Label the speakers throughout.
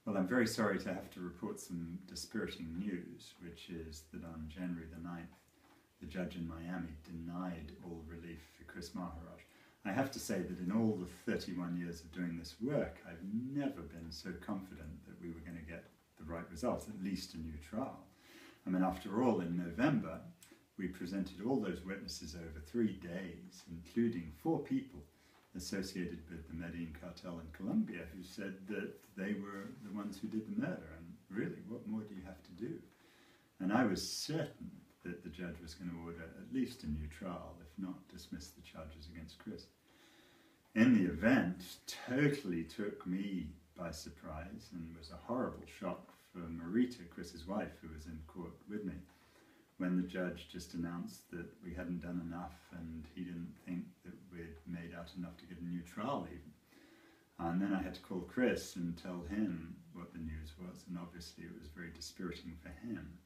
Speaker 1: Well, I'm very sorry to have to report some dispiriting news, which is that on January the 9th, the judge in Miami denied all relief for Kris Maharaj. I have to say that in all the 31 years of doing this work, I've never been so confident that we were going to get the right result, at least a new trial. I mean, after all, in November, we presented all those witnesses over 3 days, including 4 people associated with the Medellin cartel in Colombia who said that they were the ones who did the murder. And really, what more do you have to do? And I was certain that the judge was going to order at least a new trial, if not dismiss the charges against Kris. In the event, totally took me by surprise and was a horrible shock for Marita, Kris's wife, who was in court with me, when the judge just announced that we hadn't done enough and he didn't think that we'd made out enough to get a new trial even. And then I had to call Kris and tell him what the news was, and obviously it was very dispiriting for him.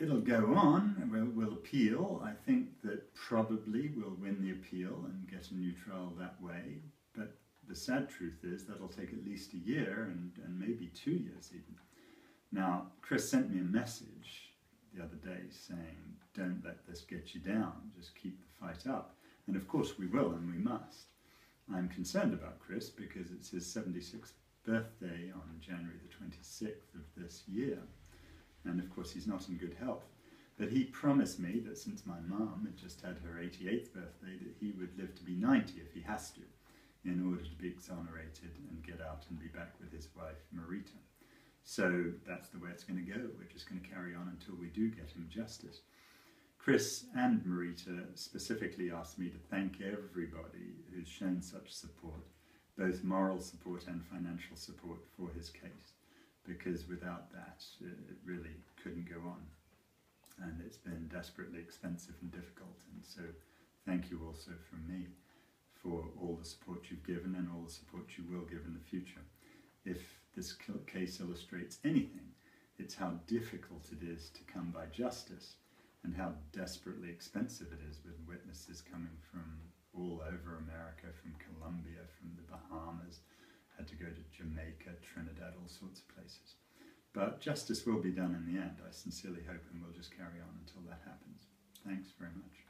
Speaker 1: It'll go on, we'll appeal. I think that probably we'll win the appeal and get a new trial that way, but the sad truth is that'll take at least a year and maybe 2 years even. Now, Kris sent me a message the other day saying, don't let this get you down, just keep the fight up. And of course we will, and we must. I'm concerned about Kris because it's his 76th birthday on January the 26th of this year. And of course he's not in good health. But he promised me that since my mum had just had her 88th birthday, that he would live to be 90 if he has to, in order to be exonerated and get out and be back with his wife, Marita. So that's the way it's going to go. We're just going to carry on until we do get him justice. Kris and Marita specifically asked me to thank everybody who's shown such support, both moral support and financial support for his case, because without that, it really couldn't go on. And it's been desperately expensive and difficult. And so thank you also from me for all the support you've given and all the support you will give in the future. If this case illustrates anything, it's how difficult it is to come by justice and how desperately expensive it is with witnesses coming from all over America, from Colombia, from the Bahamas, had to go to Jamaica, Trinidad, all sorts of places. But justice will be done in the end, I sincerely hope, and we'll just carry on until that happens. Thanks very much.